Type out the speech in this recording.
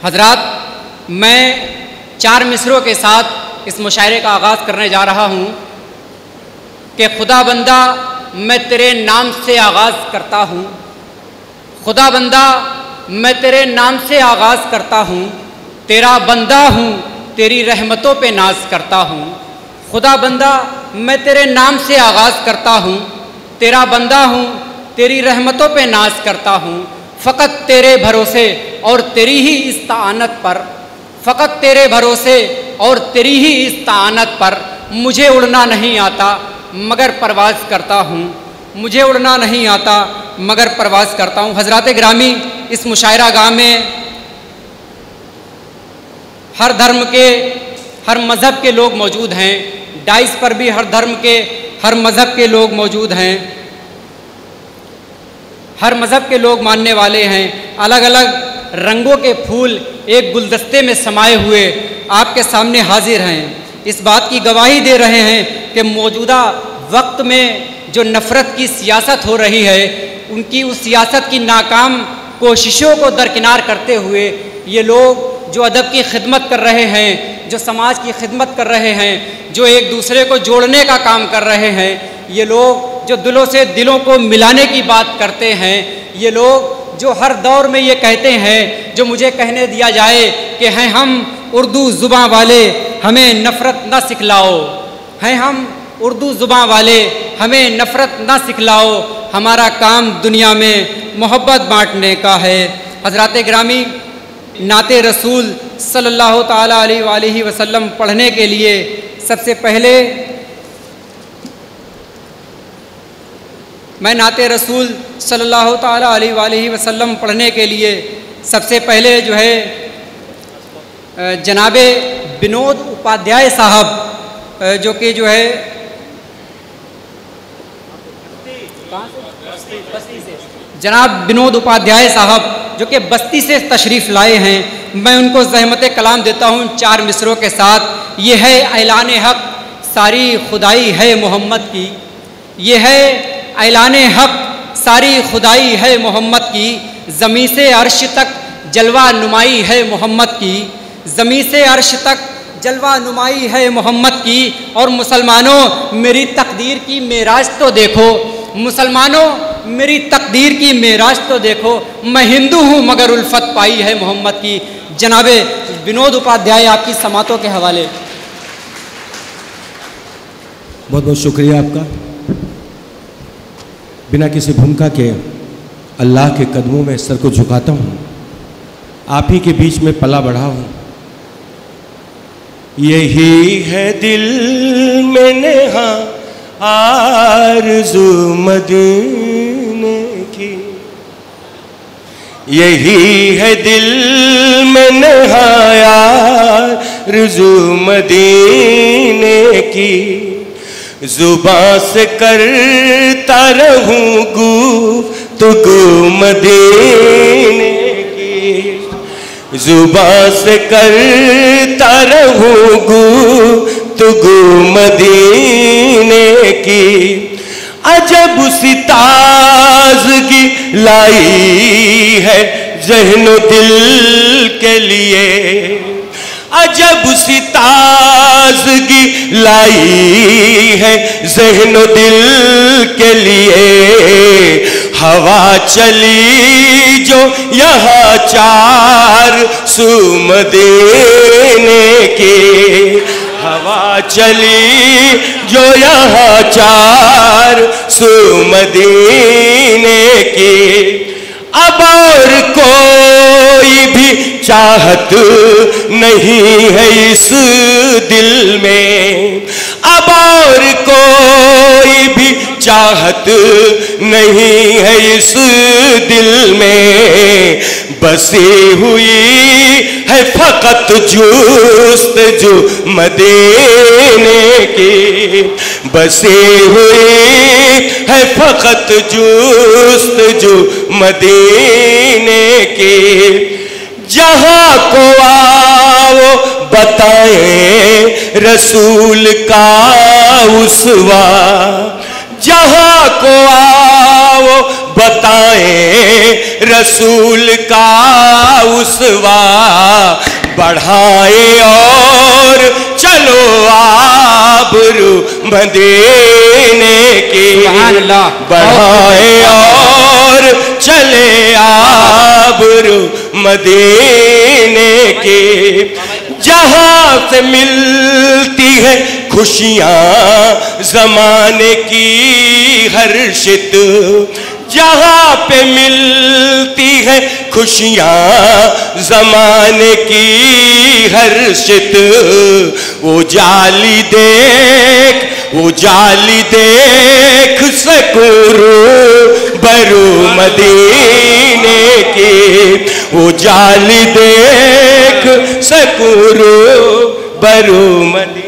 हजरात, मैं 4 मिसरों के साथ इस मुशायरे का आगाज़ करने जा रहा हूँ कि खुदा बंदा मैं तेरे नाम से आगाज़ करता हूँ। खुदा बंदा मैं तेरे नाम से आगाज़ करता हूँ, तेरा बंदा हूँ, तेरी रहमतों पे नाज करता हूँ। खुदा बंदा मैं तेरे नाम से आगाज़ करता हूँ, तेरा बंदा हूँ, तेरी रहमतों पे नाज करता हूँ। फ़कत तेरे भरोसे और तेरी ही इस्ताअनत पर, फ़कत तेरे भरोसे और तेरी ही इस्ताअनत पर मुझे उड़ना नहीं आता मगर परवाज़ करता हूँ। मुझे उड़ना नहीं आता मगर परवाज़ करता हूँ। हज़रात ग्रामी, इस मुशायरा गाह में हर धर्म के, हर मज़हब के लोग मौजूद हैं। डाइस पर भी हर धर्म के, हर मज़हब के लोग मौजूद हैं। हर मज़हब के लोग मानने वाले हैं। अलग अलग रंगों के फूल एक गुलदस्ते में समाये हुए आपके सामने हाजिर हैं। इस बात की गवाही दे रहे हैं कि मौजूदा वक्त में जो नफ़रत की सियासत हो रही है, उनकी उस सियासत की नाकाम कोशिशों को दरकिनार करते हुए ये लोग जो अदब की खिदमत कर रहे हैं, जो समाज की खिदमत कर रहे हैं, जो एक दूसरे को जोड़ने का काम कर रहे हैं, ये लोग जो दिलों से दिलों को मिलाने की बात करते हैं, ये लोग जो हर दौर में ये कहते हैं, जो मुझे कहने दिया जाए कि हैं हम उर्दू ज़ुबान वाले, हमें नफ़रत न सिखलाओ, हैं हम उर्दू ज़ुबान वाले, हमें नफ़रत न सिखलाओ, हमारा काम दुनिया में मोहब्बत बांटने का है। हज़रात ग्रामी, नाते रसूल सल्लल्लाहु ताला अलैहि वसल्लम पढ़ने के लिए सबसे पहले मैं नाते रसूल सल्लल्लाहु ताला अलैहि वसल्लम पढ़ने के लिए सबसे पहले जो है जनाबे विनोद उपाध्याय साहब जो कि जो है जनाब विनोद उपाध्याय साहब जो कि बस्ती से तशरीफ़ लाए हैं, मैं उनको ज़हमत कलाम देता हूँ 4 मिसरों के साथ। ये है ऐलान हक़, सारी खुदाई है मोहम्मद की। ये है ऐलान हक़, सारी खुदाई है मोहम्मद की। ज़मीं से अर्श तक जलवा नुमाई है मोहम्मद की। ज़मीं से अर्श तक जलवा नुमाई है मोहम्मद की। और मुसलमानों, मेरी तकदीर की मेराज तो देखो, मुसलमानों मेरी तकदीर की मेराज तो देखो, मैं हिंदू हूँ मगर उल्फत पाई है मोहम्मद की। जनाबे विनोद उपाध्याय, आपकी समातों के हवाले। बहुत बहुत शुक्रिया आपका। बिना किसी भूमिका के अल्लाह के कदमों में सर को झुकाता हूँ। आप ही के बीच में पला बढ़ा हूँ। यही है दिल में नेहा आरज़ू मदीने की, यही है दिल में नेहा आरज़ू मदीने की। ज़ुबां से करता रहूं गुफ्तगू मदीने की, ज़ुबां से करता रहूं गुफ्तगू मदीने की। अजब सी ताज़गी लाई है ज़हनो दिल के लिए, अजब सी ताज़गी लाई है ज़हनो दिल के लिए। हवा चली जो यहाँ 400 मदीने की, हवा चली जो यहाँ 400 मदीने की। अब और कोई भी चाहत नहीं है इस दिल में, अब और कोई भी चाहत नहीं है इस दिल में। बसी हुई है फ़कत जुस्तजू मदीने की, बसी हुई है फ़कत जुस्तजू मदीने की। जहाँ को आओ बताएं रसूल का उसवा, जहाँ को आओ बताएं रसूल का उसवा, बढ़ाए और चलो आबरू मदीने की, बढ़ाए और चले आबरू मदीने की। जहां से मिलती है खुशियां ज़माने की हर्षित, जहां पे मिलती है खुशियां ज़माने की हर्षित, वो जाली देख, वो जाली देख सकूरू बरू मदीने की, वो जाली देख सकूरू बरू मदीने।